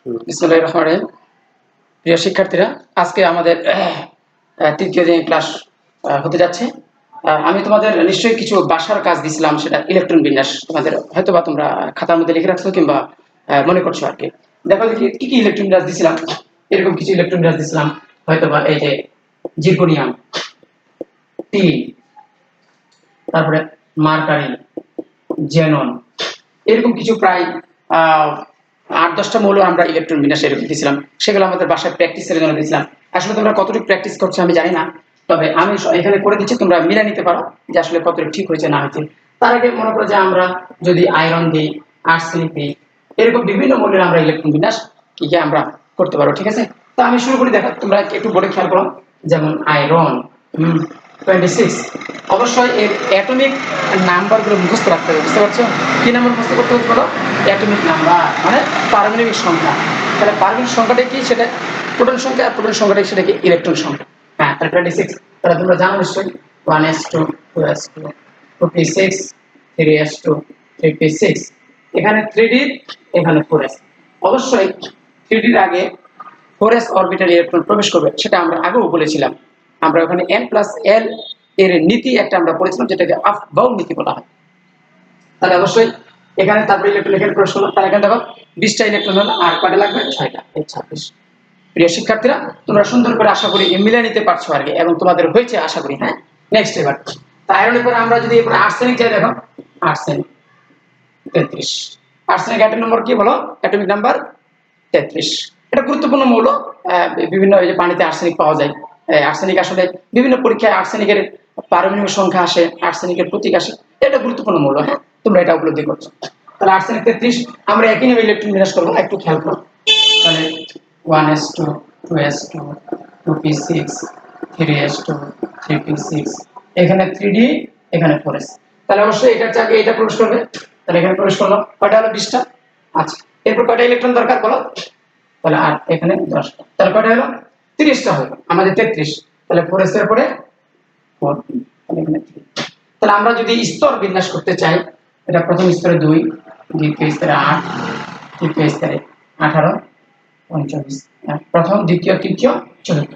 বিসমিল্লাহির রহমানির রহিম। প্রিয় শিক্ষার্থীরা, আজকে আমাদের তৃতীয় দিনের ক্লাস হতে যাচ্ছে। আমি তোমাদের নিশ্চয়ই কিছু বাসার কাজ দিছিলাম, সেটা ইলেকট্রন বিন্যাস। তোমাদের হয়তোবা তোমরা খাতার মধ্যে লিখে রাখছো কিংবা মনে করছো আর কি। দেখো দেখি কি কি ইলেকট্রন বিন্যাস দিছিলাম। এরকম কিছু ইলেকট্রন বিন্যাস দিছিলাম, হয়তোবা এই যে জিরকনিয়াম, টি, তারপরে মার্কারি, জেনন, এরকম কিছু প্রায় ৮-১০টা মৌল আমরা ইলেকট্রন বিন্যাস এরকম দিয়েছিলাম। সেগুলো আমাদের বাসায় প্র্যাকটিসের জন্য দিয়েছিলাম। আসলে তোমরা কতটুকু প্র্যাকটিস করছো আমি জানি না, তবে আমি এখানে করে দিচ্ছি, তোমরা মিলে নিতে পারো যে আসলে কতটুকু ঠিক হয়েছে না হয়েছে। তার আগে মনে করো যে আমরা যদি আয়রন দিই, আর্সেনিক দিই, এরকম বিভিন্ন মৌলের আমরা ইলেকট্রন বিন্যাস কি কি আমরা করতে পারো। ঠিক আছে, তো আমি শুরু করি। দেখো তোমরা একটু বোর্ডে খেয়াল করো, যেমন আয়রন 26। অবশ্যই এর অ্যাটমিক নাম্বারগুলো মুখস্থ রাখতে হবে, বুঝতে পারছো? কি নাম্বার মুখস্থ করতে হবে বলো? অ্যাটমিক নাম্বার মানে পারমাণবিক সংখ্যা। তাহলে পারমাণবিক সংখ্যাটা কি? সেটা প্রোটন সংখ্যা, আর প্রোটন সংখ্যাটা সেটা কি? ইলেকট্রন সংখ্যা। হ্যাঁ, তাহলে 26। তাহলে তোমরা জানো নিশ্চয়ই 1s2 2s2 2p6 3s2 3p6। এখানে 3d, এখানে 4s। অবশ্যই 3d এর আগে 4s অরবিটাল ইলেকট্রন প্রবেশ করবে, সেটা আমরা আগেও বলেছিলাম। আমরা ওখানে n+l এর নীতি একটা আমরা পড়েছিলাম, যেটাকে আফবাউ নীতি বলা হয়। তাহলে অবশ্যই এখানে তারপরে ইলেকট্রন এখানে প্রবেশ করলো। তাহলে এখানে দেখো 20টা ইলেকট্রন হলো, আর কয়টা লাগবে? 6টা, এই 26। প্রিয় শিক্ষার্থীরা, তোমরা সুন্দর করে আশা করি মিলিয়ে নিতে পারছো আর কি, এবং তোমাদের হয়েছে আশা করি। হ্যাঁ, নেক্সট এবার আয়রনের পরে আমরা যদি এবার আর্সেনিক যাই, দেখো আর্সেনিক 33। আর্সেনিক অ্যাটম নম্বর কি বলো? Atomic number 33। এটা গুরুত্বপূর্ণ মৌল। বিভিন্ন এই যে পানিতে আর্সেনিক পাওয়া যায়। আর্সেনিক আসলে বিভিন্ন পরীক্ষায় আর্সেনিকের পারমাণবিক সংখ্যা আসে, আর্সেনিকের প্রতীক আসে। এটা গুরুত্বপূর্ণ মৌল। হ্যাঁ, তোমরা এটা উপলব্ধি করছো। তাহলে আর্সেনিক 33 আমরা একই নিয়মে ইলেকট্রন বিন্যাস করবো, একটু খেয়াল করো। তাহলে 1s2 2s2 2p6 3s2 3p6, এখানে 3d, এখানে 4s। তাহলে অবশ্যই এটা চাকে এটা প্রবেশ করবে। তাহলে এখানে প্রবেশ করলো, কয়টা হলো? 20টা। আচ্ছা, এরপর কয়টা ইলেকট্রন দরকার বলো? তাহলে 8, এখানে 10টা। তাহলে কয়টা হলো? 30টা হলো, আমাদের 33। তাহলে 4s এর পরে 4, তাহলে এখানে 3। তাহলে আমরা যদি স্তর বিন্যাস করতে চাই, এটা প্রথম স্তরে 2, দ্বিতীয় স্তরে 8, তৃতীয় স্তরে 18, পঞ্চম প্রথম, দ্বিতীয়, তৃতীয়, চতুর্থ।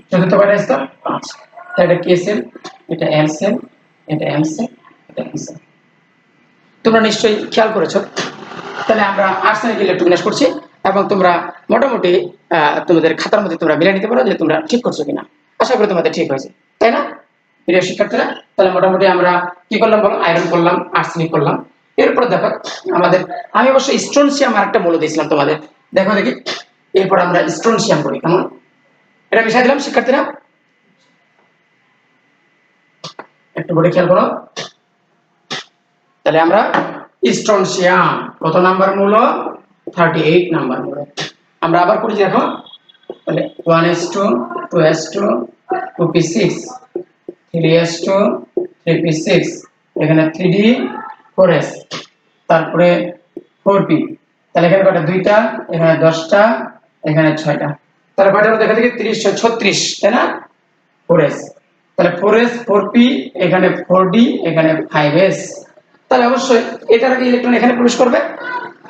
চতুর্থ কয়টা স্তর? 5। তাহলে এটা কে সেল, এটা এল সেল, এটা এম সেল, এটা এম সেল। তোমরা নিশ্চয়ই খেয়াল করেছো। তাহলে আমরা আর্সেনিক ইলেকট্রন বিন্যাস করছি, এবং তোমরা মোটামুটি তোমাদের খাতার মধ্যে তোমরা মিলিয়ে নিতে পারো যে তোমরা ঠিক করছো কিনা। আশা করি তোমাদের ঠিক হয়েছে, তাই না প্রিয় শিক্ষার্থীরা? তাহলে মোটামুটি আমরা কি করলাম বলো? আয়রন করলাম, আর্সেনিক করলাম। এরপর দেখো আমাদের, আমি অবশ্য স্ট্রনশিয়াম আরেকটা মৌল দিয়েছিলাম তোমাদের, দেখো দেখি। এরপর আমরা স্ট্রনশিয়াম করি, কেমন? এটা মিশাই দিলাম শিক্ষার্থীরা, একটু বলে খেয়াল করো। তাহলে আমরা স্ট্রনশিয়াম কত নাম্বার মৌল? 38 নাম্বার মৌল। আমরা আবার করি, দেখো। তাহলে 1s2 2s2 2p6 3s2 3p6, এখানে 3d 4s, তারপরে 4p। তাহলে এখানে কয়টা? 2টা, এখানে 10টা, এখানে 6টা। তাহলে কয়টা হলো? দেখা দেখি 30 36, তাই না? 4s। তাহলে 4s 4p, এখানে 4d, এখানে 5s। তাহলে অবশ্যই এটার আগে ইলেকট্রন এখানে প্রবেশ করবে।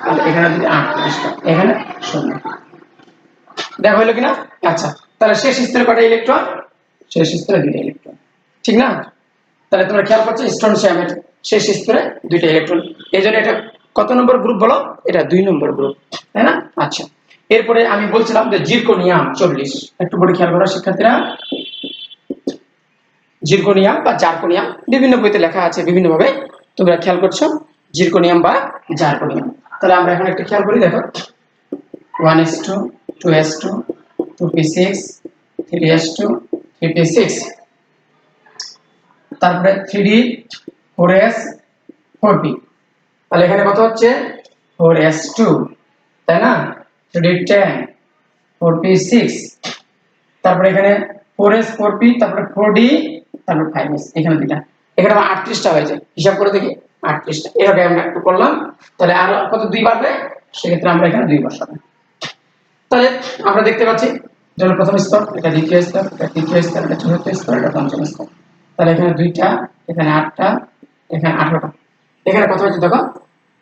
তাহলে এখানে যদি 38টা, এখানে 0। দেখা হলো কিনা? আচ্ছা, তাহলে শেষ স্তরে কয়টা ইলেকট্রন? শেষ স্তরে 2টা ইলেকট্রন, ঠিক না? তাহলে তোমরা খেয়াল করছো স্ট্রনশিয়ামের শেষ স্তরে 2টা ইলেকট্রন। এই জন্য এটা কত নম্বর গ্রুপ বলো? এটা 2 নম্বর গ্রুপ, তাই না? আচ্ছা, এরপরে আমি বলছিলাম যে জিরকনিয়াম 40। একটু বড় খেয়াল করো শিক্ষার্থীরা। জিরকনিয়াম বা জার্কনিয়াম বিভিন্ন বইতে লেখা আছে বিভিন্ন ভাবে, তোমরা খেয়াল করছো জিরকনিয়াম বা জার্কনিয়াম। তাহলে আমরা এখন একটা খেয়াল করি, দেখো 1s2 2s2 2p6 3s2 3p6, তারপরে 3d 4s 4p। তাহলে এখানে কত হচ্ছে? 4s2, তাই না? 3d 10, 4p6, তারপরে এখানে 4s 4p, তারপরে 4d, তারপর 5s, এখানে দুইটা। এখানে আমার 38টা হয়েছে, হিসাব করে দেখি 38টা। এভাবে আমরা একটু করলাম। তাহলে আর কত 2 বাড়বে? সেক্ষেত্রে আমরা এখানে 2 বসাবো। তাহলে আমরা দেখতে পাচ্ছি যেমন প্রথম স্তর, এটা দ্বিতীয় স্তর, এটা তৃতীয় স্তর, এটা চতুর্থ স্তর, এটা পঞ্চম স্তর। তাহলে এখানে 2টা, এখানে 8টা, এখানে 18টা। এখানে কত হয়েছে দেখো?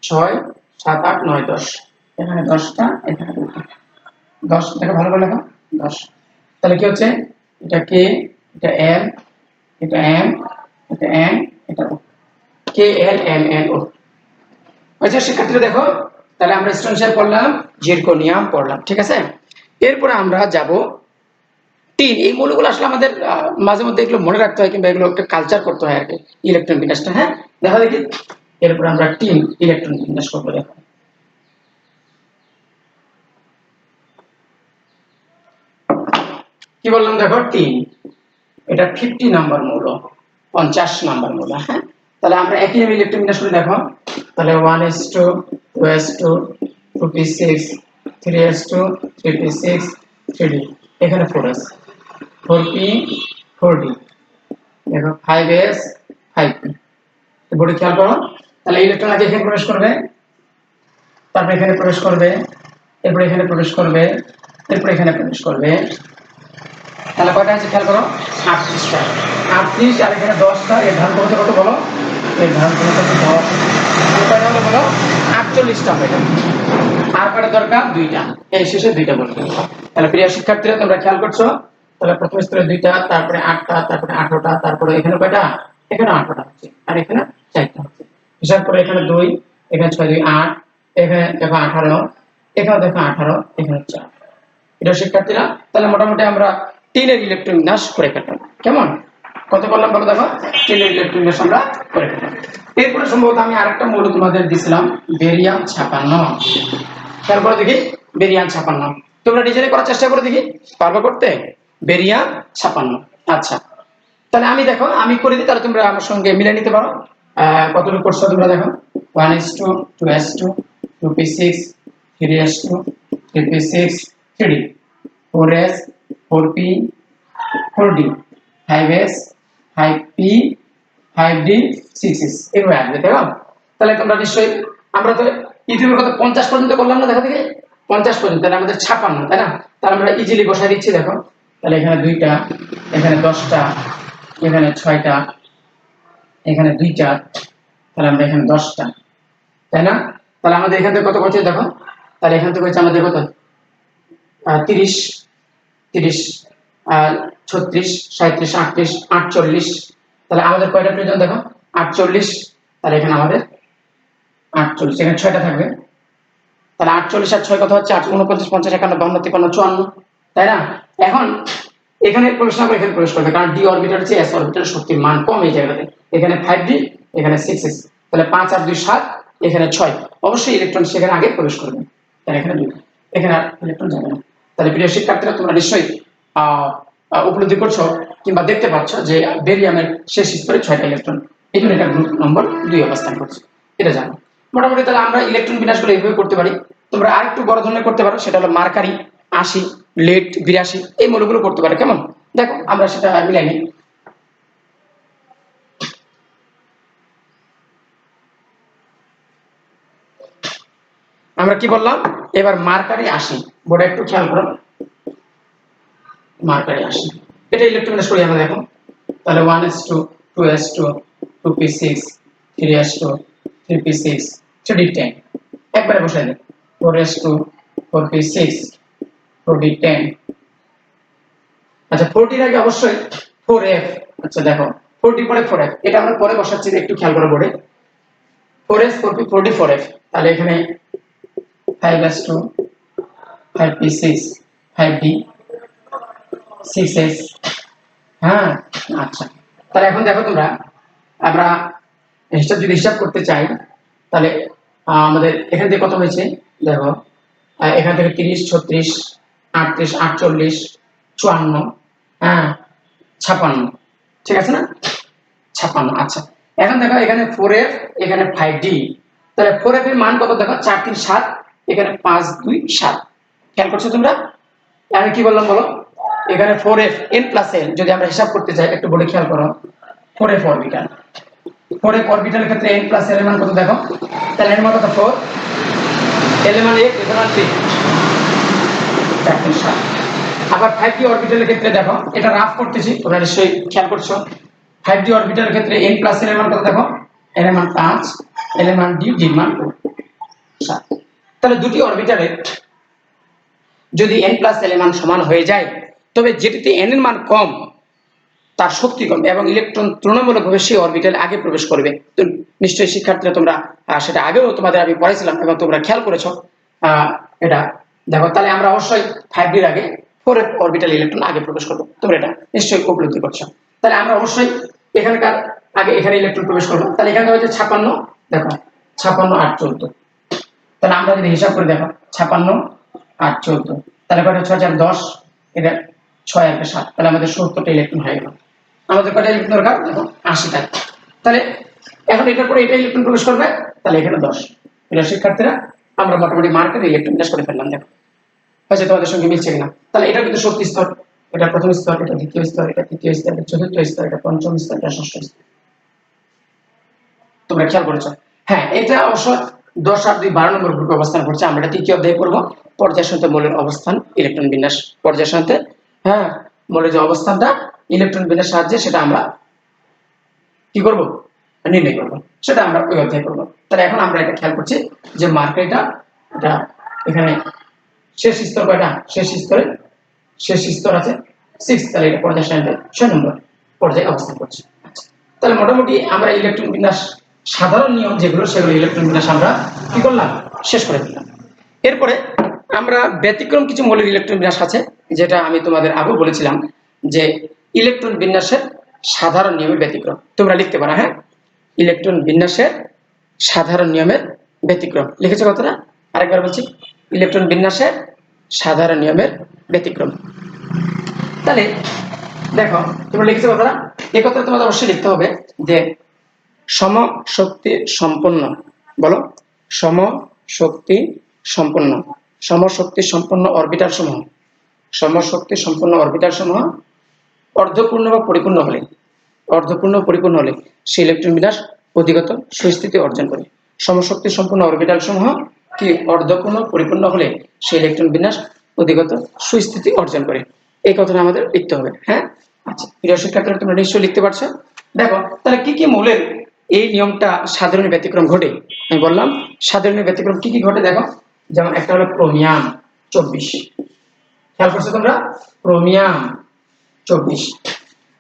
6 7 8 9 10। এখানে 10টা, এখানে 2টা। 10 দেখো ভালো করে লেখো 10। তাহলে কি হচ্ছে, এটা কে, এটা এল, এটা এম, এটা এন, এটা ও, কে এল এম এন ও। আচ্ছা শিক্ষার্থীরা দেখো, তাহলে আমরা স্ট্রাকচার পড়লাম, জিরকনিয়াম পড়লাম, ঠিক আছে। এরপরে আমরা যাব টিন। এই মৌলগুলো আসলে আমাদের মাঝে মধ্যে এগুলো মনে রাখতে হয়, কিংবা এগুলো একটা কালচার করতে হয় আর কি, ইলেকট্রন বিন্যাসটা। হ্যাঁ দেখো দেখি, এরপরে আমরা টিন ইলেকট্রন বিন্যাস করবো। দেখো কি বললাম, দেখো টিন, এটা 50 নাম্বার মৌল, 50 নাম্বার মৌল। হ্যাঁ তাহলে আমরা একই ইলেকট্রন বিন্যাস করে দেখো, তাহলে 1s2 2s2 2p6 3s2 3p6 3d, এখানে 4s 4p 4d, দেখো 5s 5p। বডি খেয়াল করো, তাহলে ইলেকট্রন আগে এখানে প্রবেশ করবে, তারপর এখানে প্রবেশ করবে, এরপর এখানে প্রবেশ করবে, এরপর এখানে প্রবেশ করবে। তাহলে কয়টা আছে খেয়াল করো, 38টা। 38 আর এখানে 10টা, এর ধান কত কত বলো, এর ধান কত 10, কয়টা হলো বলো, 48টা হবে। আর কয়টা দরকার, 2টা, এই শেষে 2টা বলবে। তাহলে প্রিয় শিক্ষার্থীরা তোমরা খেয়াল করছো, তাহলে প্রথম স্তরে 2টা, তারপরে 8টা, তারপরে 18টা, তারপরে এখানে কয়টা, এখানে 18টা হচ্ছে, আর এখানে 4টা হচ্ছে। হিসাব করে এখানে 2, এখানে 6 2 8, এখানে দেখো 18, এখানে দেখো 18, এখানে 4। এটা শিক্ষার্থীরা, তাহলে মোটামুটি আমরা টিনের ইলেকট্রন বিন্যাস করে ফেললাম। কেমন, কত করলাম বলো দেখো, টিনের ইলেকট্রন বিন্যাস আমরা করে ফেললাম। এরপরে সম্ভবত আমি আরেকটা মৌল তোমাদের দিছিলাম, বেরিয়াম 56। খেয়াল করে দেখি, বেরিয়াম 56, তোমরা নিজেরাই করার চেষ্টা করে দেখি, পারবে করতে, বেরিয়াম 56। আচ্ছা তাহলে আমি দেখো আমি করে দিই, তাহলে তোমরা আমার সঙ্গে মিলে নিতে পারো। কতটুকু করছো তোমরা দেখো, 1s2 2s2 2p6 3s2 3p6 3d, 4s 4p 4d, 5s 5p 5d 6s, এভাবে আসবে দেখো। তাহলে তোমরা নিশ্চয়ই, আমরা তো ইউটিউবের কত 50 পর্যন্ত করলাম না, দেখো দেখি 50 পর্যন্ত, তাহলে আমাদের 56, তাই না। তাহলে আমরা ইজিলি বসাই দিচ্ছি দেখো, তাহলে এখানে 2টা, এখানে 10টা, এখানে 6টা, এখানে 2টা, তাহলে আমরা এখানে 10টা, তাই না। তাহলে আমাদের এখান থেকে কত করছে দেখো, তাহলে এখান থেকে হচ্ছে আমাদের কত, 30 30 আর 36 37 38 48, তাহলে আমাদের কয়টা প্রয়োজন দেখো, 48। তাহলে এখানে আমাদের 48, এখানে 6টা থাকবে, তাহলে 48 আর 6 কত হচ্ছে, 49 50 51 52 53 54, তাই না। এখন এখানে প্রবেশ না করে এখানে প্রবেশ করবে, কারণ ডি অরবিটাল চেয়ে এস অরবিটালের শক্তির মান কম এই জায়গাতে। এখানে 5d, এখানে 6s, তাহলে 5 আর 2 7, এখানে 6, অবশ্যই ইলেকট্রন সেখানে আগে প্রবেশ করবে, তাহলে এখানে 2, এখানে আর ইলেকট্রন যাবে না। তাহলে প্রিয় শিক্ষার্থীরা তোমরা নিশ্চয়ই উপলব্ধি করছো কিংবা দেখতে পাচ্ছ যে বেরিয়ামের শেষ স্তরে 6টা ইলেকট্রন, এই জন্য এটা গ্রুপ নম্বর 2 অবস্থান করছে, এটা জানো মোটামুটি। তাহলে আমরা ইলেকট্রন বিন্যাসগুলো এইভাবে করতে পারি। তোমরা আরেকটু বড় ধরনের করতে পারো, সেটা হলো মার্কারি 80 লেড 82, এই মৌলগুলো করতে পারে। কেমন, দেখো আমরা সেটা মিলাই নিই। আমরা কি বললাম, এবার মার্কারি 80, বোর্ডে একটু খেয়াল করো, মার্কারি 80, এটা ইলেকট্রন বিন্যাস করি আমরা দেখো, তাহলে 1s2 2s2 2p6 3s2 3p6 3d10, একবারে বসাই দিই, 4s2 4p6 4d10। আচ্ছা 4d এর আগে অবশ্যই 4f, আচ্ছা দেখো 4d পরে 4f, এটা আমরা পরে বসাচ্ছি, একটু খেয়াল করো বোর্ডে, 4s 4p 4d 4f, তাহলে এখানে 5s2 5p6 5d 6s। হ্যাঁ আচ্ছা, তাহলে এখন দেখো তোমরা, আমরা যদি হিসাব করতে চাই, তাহলে আমাদের এখান থেকে কত হয়েছে দেখো, এখান থেকে 30 36 38 48 54, হ্যাঁ 56, ঠিক আছে না, 56। আচ্ছা এখন দেখো এখানে 4f, এখানে 5d, তাহলে 4f এর মান কত দেখো, 4 3 7, এখানে 5 2 7, খেয়াল করছো তোমরা। আমি কি বললাম বলো, এখানে 4f n প্লাস n যদি আমরা হিসাব করতে চাই, একটু বলে খেয়াল করো, 4f অরবিটাল, 4f অরবিটালের ক্ষেত্রে n প্লাস n এর মান কত দেখো, তাহলে n এর মান কত 4, l এর মান 1, l এর মান 3, 4 3 7। আবার 5d অরবিটালের ক্ষেত্রে দেখো, এটা রাফ করতেছি, তোমরা নিশ্চয়ই খেয়াল করছো, 5d অরবিটালের ক্ষেত্রে n প্লাস n এর মান কত দেখো, n এর মান 5, l এর মান d, d এর মান 7। তাহলে দুটি অরবিটালের যদি n প্লাস l এর মান সমান হয়ে যায়, তবে যেটিতে n এর মান কম তার শক্তি কম এবং ইলেকট্রন তুলনামূলকভাবে সেই অরবিটালে আগে প্রবেশ করবে। তো নিশ্চয়ই শিক্ষার্থীরা তোমরা সেটা আগেও তোমাদের আমি পড়াইছিলাম এবং তোমরা খেয়াল করেছো এটা দেখো। তাহলে আমরা অবশ্যই 5d এর আগে 4 অরবিটাল ইলেকট্রন আগে প্রবেশ করবো, তোমরা এটা নিশ্চয়ই উপলব্ধি করছো। তাহলে আমরা অবশ্যই এখানকার আগে এখানে ইলেকট্রন প্রবেশ করবো। তাহলে এখানে হচ্ছে 56, দেখো 56 8 14। তাহলে আমরা যদি হিসাব করে দেখো 56 8 14, তাহলে কয়টা 6 4 10, এটা 6 1 7, তাহলে আমাদের 70টা ইলেকট্রন হয়ে গেল। আমাদের কয়টা ইলেকট্রন দরকার? দেখো 80টা। তাহলে এখন এটার পরে এটা ইলেকট্রন প্রবেশ করবে, তাহলে এখানে 10। প্রিয় শিক্ষার্থীরা, আমরা মোটামুটি মার্কের ইলেকট্রন বিন্যাস করে ফেললাম। দেখো হয়েছে তোমাদের সঙ্গে মিলছে কিনা? তাহলে এটা কিন্তু শক্তি স্তর, এটা প্রথম স্তর, এটা দ্বিতীয় স্তর, এটা তৃতীয় স্তর, এটা চতুর্থ স্তর, এটা পঞ্চম স্তর, এটা ষষ্ঠ স্তর। তোমরা খেয়াল করেছো? হ্যাঁ, এটা অবশ্য 10 আর 2 12 নম্বর গ্রুপে অবস্থান করছে। আমরা এটা তৃতীয় অধ্যায়ে পড়বো, পর্যায় সারণীতে মৌলের অবস্থান ইলেকট্রন বিন্যাস। পর্যায় সারণীতে হ্যাঁ মৌলের যে অবস্থানটা ইলেকট্রন বিন্যাস সাহায্যে সেটা আমরা কি করব? নির্ণয় করব। সেটা আমরা ওই অধ্যায়ে করব। তাহলে এখন আমরা এটা খেয়াল করছি যে মার্কেটটা এটা এখানে শেষ স্তর কয়টা? শেষ স্তর আছে 6। তাহলে এটা পর্যায় সারণীতে 6 নম্বর পর্যায়ে অবস্থান করছে। আচ্ছা, তাহলে মোটামুটি আমরা ইলেকট্রন বিন্যাস সাধারণ নিয়ম যেগুলো সেগুলো ইলেকট্রন বিন্যাস আমরা কি করলাম? শেষ করে দিলাম। এরপরে আমরা ব্যতিক্রম কিছু মৌলের ইলেকট্রন বিন্যাস আছে, যেটা আমি তোমাদের আগেও বলেছিলাম যে ইলেকট্রন বিন্যাসের সাধারণ নিয়মের ব্যতিক্রম। তোমরা লিখতে পারো, হ্যাঁ, ইলেকট্রন বিন্যাসের সাধারণ নিয়মের ব্যতিক্রম। লিখেছো কথাটা? আরেকবার বলছি, ইলেকট্রন বিন্যাসের সাধারণ নিয়মের ব্যতিক্রম। তাহলে দেখো তোমরা লিখেছো কথাটা, এই কথাটা তোমাদের অবশ্যই লিখতে হবে যে সমশক্তি সম্পন্ন, বলো সমশক্তি সম্পন্ন, সমশক্তি সম্পন্ন অরবিটাল সমূহ, সমশক্তি সম্পন্ন অরবিটাল সমূহ অর্ধপূর্ণ বা পরিপূর্ণ হলে, অর্ধপূর্ণ পরিপূর্ণ হলে সেই ইলেকট্রন বিন্যাস অধিগত সুস্থিতি অর্জন করে। সমশক্তি সম্পন্ন অরবিটাল সমূহ কি অর্ধপূর্ণ পরিপূর্ণ হলে সেই ইলেকট্রন বিন্যাস অধিগত সুস্থিতি অর্জন করে। এই কথাটা আমাদের লিখতে হবে। হ্যাঁ, আচ্ছা প্রিয় শিক্ষার্থীরা, তোমরা নিশ্চয়ই লিখতে পারছো। দেখো তাহলে কি কি মৌলের এই নিয়মটা সাধারণ ব্যতিক্রম ঘটে? আমি বললাম সাধারণ ব্যতিক্রম কি কি ঘটে। দেখো যেমন একটা হলো ক্রোমিয়াম 24, খেয়াল করছো তোমরা? ক্রোমিয়াম 24।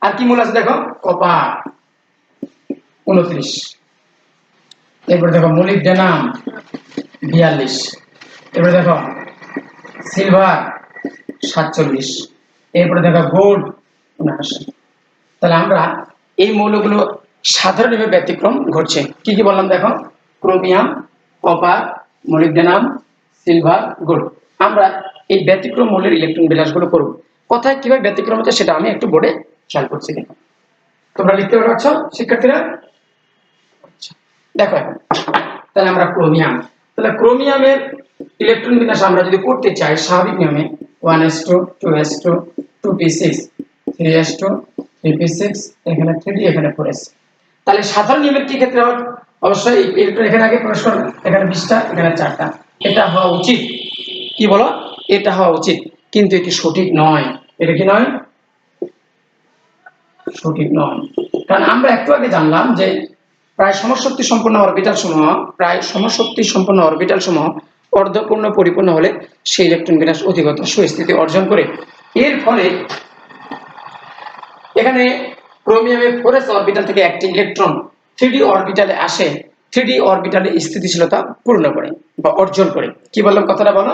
আর কি মূল আছে দেখো? কপার 29। এরপরে দেখো মলিবডেনাম 42। এরপরে দেখো সিলভার 47। এরপরে দেখো গোল্ড 79। তাহলে আমরা এই মৌলগুলো সাধারণভাবে ব্যতিক্রম ঘটছে। কি কি বললাম দেখো? Chromium, copper, molybdenum, silver, gold. আমরা এই ব্যতিক্রম মৌলের ইলেকট্রন বিলাসগুলো করব। কোথায় কিভাবে ব্যতিক্রম হচ্ছে সেটা আমি একটু বোর্ডে খেয়াল করছি। দেখো তোমরা লিখতে পারছো শিক্ষার্থীরা? দেখো এখন তাহলে আমরা ক্রোমিয়াম, তাহলে ক্রোমিয়ামের ইলেকট্রন বিন্যাস আমরা যদি করতে চাই স্বাভাবিক নিয়মে 1s2 2s2 2p6 3s2 3p6, এখানে 3d এখানে 4s। তাহলে সাধারণ নিয়মের কি ক্ষেত্রে হবে? অবশ্যই ইলেকট্রন এখানে আগে প্রবেশ করবে, এখানে 20টা এখানে 4টা। এটা হওয়া উচিত, কি বলো? এটা হওয়া উচিত, কিন্তু এটি সঠিক নয়। এটা কি নয়? সঠিক নয়। কারণ আমরা একটু আগে জানলাম যে প্রায় সমশক্তি সম্পন্ন অরবিটাল সমূহ অর্ধপূর্ণ পরিপূর্ণ হলে সেই ইলেকট্রন বিন্যাস অধিগত সুস্থিতি অর্জন করে। এর ফলে এখানে ক্রোমিয়ামের 4s অরবিটাল থেকে একটি ইলেকট্রন 3d অরবিটালে আসে, 3d অরবিটালে স্থিতিশীলতা পূর্ণ করে বা অর্জন করে। কি বললাম কথাটা বলো?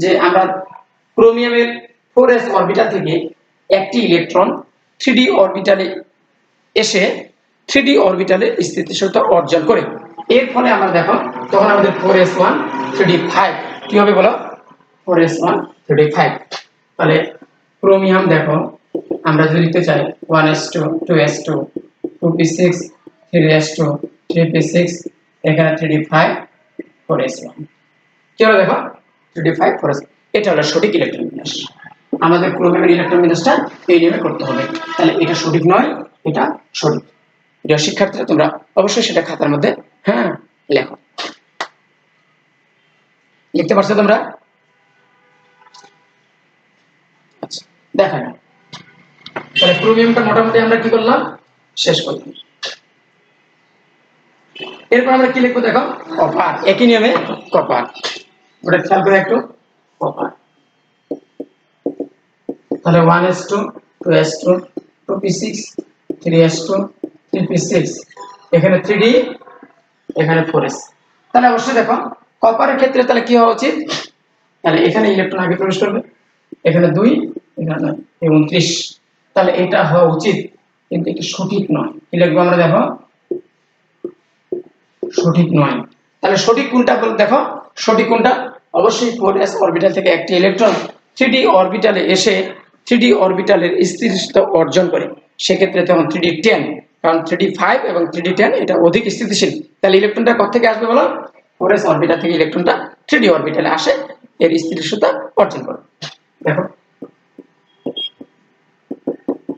যে আমরা ক্রোমিয়ামের 4s অরবিটাল থেকে একটি ইলেকট্রন 3d অরবিটালে এসে 3d অরবিটালে স্থিতিশীলতা অর্জন করে। এর ফলে আমরা দেখো তখন আমাদের 4s1 3d5 কি হবে বলো? 4s1 3d5। তাহলে ক্রোমিয়াম দেখো আমরা যদি লিখতে চাই 1s2 2s2 2p6 3s2 3p6, এখানে 3d5 4s1, কি হলো দেখো? 3d5 4s1। এটা হলো সঠিক ইলেকট্রন বিন্যাস। আমাদের ক্রোমিয়ামের ইলেকট্রন বিন্যাসটা এই নিয়মে করতে হবে। তাহলে এটা সঠিক নয়, এটা সঠিক। প্রিয় শিক্ষার্থীরা, তোমরা অবশ্যই সেটা খাতার মধ্যে হ্যাঁ লেখো। লিখতে পারছো তোমরা? আচ্ছা দেখা যাক। তাহলে ক্রোমিয়ামটা মোটামুটি আমরা কি করলাম? শেষ করলাম। এরপর আমরা কি লিখবো দেখো? কপার, একই নিয়মে কপার। ওটা খেয়াল করে একটু, কপার। তাহলে 1s2 2s2 2p6 3s2 3p6, এখানে 3d, এখানে 4s। তাহলে অবশ্যই দেখো কপারের ক্ষেত্রে তাহলে কি হওয়া উচিত, তাহলে এখানে ইলেকট্রন আগে প্রবেশ করবে, এখানে 2, এখানে 29, তাহলে এটা হওয়া উচিত, কিন্তু এটা সঠিক নয়। কি লিখবো আমরা দেখো, সঠিক নয়। তাহলে সঠিক কোনটা বল দেখো, সঠিক কোনটা, অবশ্যই 4s অরবিটাল থেকে একটি ইলেকট্রন 3d অরবিটালে এসে 3d অরবিটালের স্থিতিশীলতা অর্জন করে, সেক্ষেত্রে তখন 3d10, কারণ 3d5 এবং 3d10 এটা অধিক স্থিতিশীল। তাহলে ইলেকট্রনটা কোথা থেকে আসবে বলো, 4s অরবিটাল থেকে ইলেকট্রনটা 3d অরবিটালে আসে, এর স্থিতিশীলতা অর্জন করে। দেখো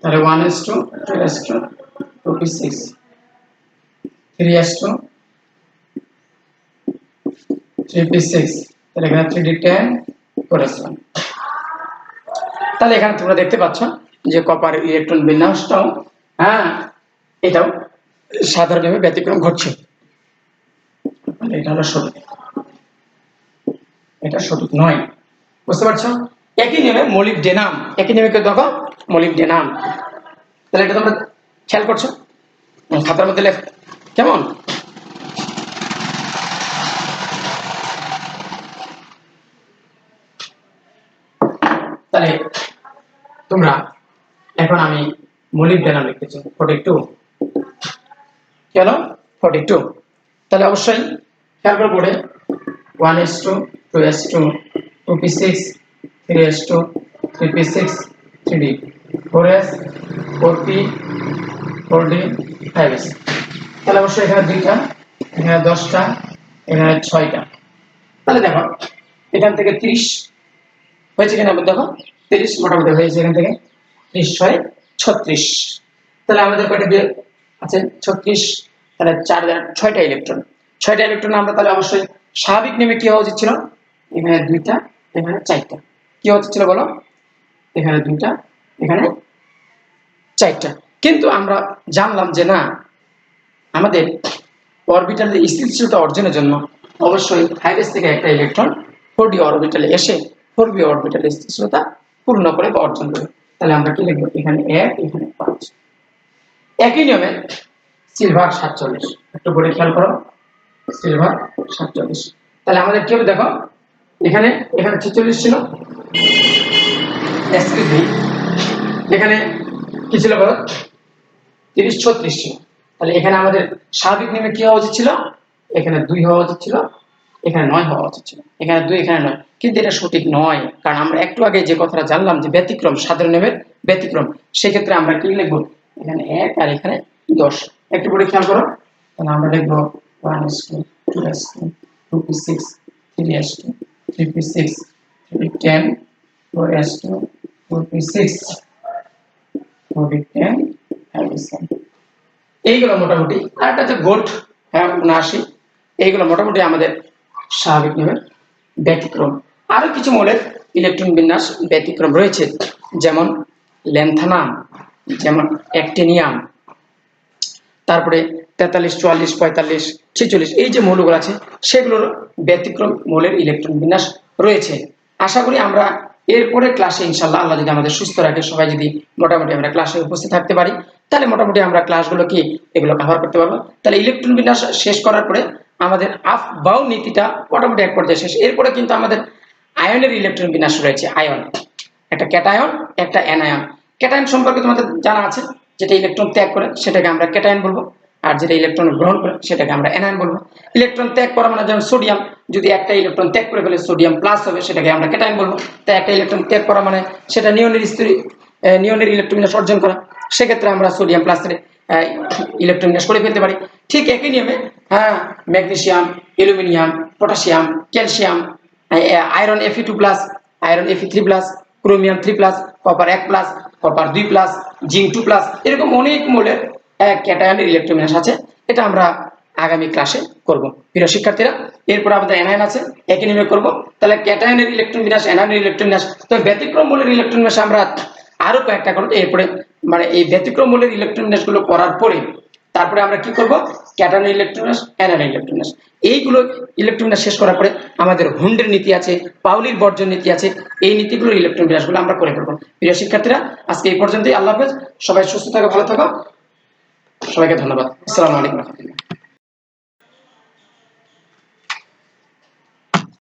তাহলে 1s2 2s2 2p6 3s2 3p6, তাহলে এখানে 3d10 4s1। তাহলে এখানে তোমরা দেখতে পাচ্ছ যে কপারের ইলেকট্রন বিন্যাসটাও, হ্যাঁ, এটাও সাধারণভাবে ব্যতিক্রম ঘটছে। এটা হলো সঠিক, এটা সঠিক নয়, বুঝতে পারছো। একই নিয়মে মলিবডেনাম, একই নিয়মে কেউ দেখো মলিবডেনাম, তাহলে এটা তোমরা খেয়াল করছো খাতার মধ্যে লেখ, কেমন। তাহলে তোমরা এখন আমি মলিবডেনাম লিখতেছি 42, কেন 42, তাহলে অবশ্যই খেয়াল করে পড়ে 1s2 2s2 2p6 3s2 3p6 3d 4s 4p 4d 5s, তাহলে অবশ্যই এখানে 2টা, এখানে 10টা, এখানে 6টা। তাহলে দেখো এখান থেকে 30 হয়েছে কিনা দেখো, 30 মোটামুটি হয়েছে, এখান থেকে 30 6 36, তাহলে আমাদের কয়টা দিয়ে আছে 36, তাহলে 6টা ইলেকট্রন, 6টা ইলেকট্রন আমরা তাহলে অবশ্যই স্বাভাবিক নিয়মে কি হওয়া উচিত ছিল, এখানে 2টা, এখানে 4টা, কি হওয়া উচিত ছিল বলো, এখানে 2টা, এখানে 4টা। কিন্তু আমরা জানলাম যে না, আমাদের অরবিটালে স্থিতিশীলতা অর্জনের জন্য অবশ্যই 5s থেকে একটা ইলেকট্রন 4d অরবিটালে এসে 4p অরবিটালে স্থিতিশীলতা পূর্ণ করে বা অর্জন করে। তাহলে আমরা কি লিখবো, এখানে 1, এখানে 5। একই নিয়মে সিলভার 47, একটু করে খেয়াল করো, সিলভার 47, তাহলে আমাদের কি হবে দেখো, এখানে এখানে 46 ছিল, এক্সকিউজ মি, এখানে কি ছিল বলো, 30 36 ছিল, তাহলে এখানে আমাদের স্বাভাবিক নিয়মে কি হওয়া উচিত ছিল, এখানে 2 হওয়া উচিত ছিল, এখানে 9 হওয়া উচিত ছিল, এখানে 2 এখানে 9, কিন্তু এটা সঠিক নয়, কারণ আমরা একটু আগে যে কথাটা জানলাম যে ব্যতিক্রম সাধারণ নিয়মের ব্যতিক্রম, সেক্ষেত্রে আমরা কি লিখবো, এখানে 1 আর এখানে 10, একটু করে খেয়াল করো, তাহলে আমরা লিখবো 1s2 2s2 2p6 3s2 3p6 3d10 4s2 4p6 4d10 এইগুলো মোটামুটি, আর একটা হচ্ছে গোল্ড 79, এইগুলো মোটামুটি আমাদের স্বাভাবিক নিয়মের ব্যতিক্রম। আরো কিছু মৌলের ইলেকট্রন বিন্যাস ব্যতিক্রম রয়েছে, যেমন ল্যান্থানাম, যেমন অ্যাক্টিনিয়াম, তারপরে 43 44 45 46, এই যে মৌলগুলো আছে সেগুলোর ব্যতিক্রম মৌলের ইলেকট্রন বিন্যাস রয়েছে। আশা করি আমরা এরপরে ক্লাসে ইনশাল্লাহ আল্লাহ যদি আমাদের সুস্থ রাখে, সবাই যদি মোটামুটি আমরা ক্লাসে উপস্থিত থাকতে পারি, তাহলে মোটামুটি আমরা ক্লাসগুলো কি এগুলো কভার করতে পারবো। তাহলে ইলেকট্রন বিন্যাস শেষ করার পরে আমাদের আপ বাউ নীতিটা মোটামুটি এক পর্যায়ে শেষ। এরপরে কিন্তু আমাদের আয়নের ইলেকট্রন বিন্যাস রয়েছে, আয়ন, একটা ক্যাটায়ন, একটা অ্যানায়ন। ক্যাটায়ন সম্পর্কে তোমাদের জানা আছে, যেটা ইলেকট্রন ত্যাগ করে সেটাকে আমরা ক্যাটায়ন বলবো, আর যেটা ইলেকট্রন গ্রহণ করে সেটাকে আমরা অ্যানায়ন বলবো। ইলেকট্রন ত্যাগ করা মানে যেমন সোডিয়াম, যদি একটা ইলেকট্রন ত্যাগ করে ফেলে সোডিয়াম প্লাস হবে, সেটাকে আমরা ক্যাটায়ন বলবো। তাই একটা ইলেকট্রন ত্যাগ করা মানে সেটা নিয়নের ইলেকট্রন বিন্যাস অর্জন করা, সেক্ষেত্রে আমরা সোডিয়াম প্লাসের ইলেকট্রন বিন্যাস করে ফেলতে পারি। ঠিক একই নিয়মে magnesium, aluminium, potassium, calcium, iron Fe2+, iron Fe3+, chromium 3+, copper 1+, copper 2+, zinc 2+, এরকম অনেক মৌলের ক্যাটায়নের ইলেকট্রন বিন্যাস আছে, এটা আমরা আগামী ক্লাসে করব প্রিয় শিক্ষার্থীরা। এরপর আমাদের অ্যানায়ন আছে, একই নিয়মে করব। তাহলে ক্যাটায়নের ইলেকট্রন বিন্যাস, অ্যানায়নের ইলেকট্রন বিন্যাস, তবে ব্যতিক্রম মৌলের ইলেকট্রন বিন্যাস আমরা আরো কয়েকটা করব। এরপরে মানে এই ব্যতিক্রম মৌলের ইলেকট্রন বিন্যাসগুলো করার পরে তারপরে আমরা কি করব, ক্যাটায়ন ইলেকট্রনিক্স, অ্যানায়ন ইলেকট্রনিক্স। এইগুলো ইলেকট্রনিক্স শেষ করার পরে আমাদের হুন্ডের নীতি আছে, পাউলির বর্জন নীতি আছে। এই নীতিগুলো ইলেকট্রন বিন্যাসগুলো আমরা করে ফেলবো। প্রিয় শিক্ষার্থীরা, আজকে এই পর্যন্তই। আল্লাহ হাফেজ। সবাই সুস্থ থাকো, ভালো থাকো। সবাইকে ধন্যবাদ। আসসালামু আলাইকুম।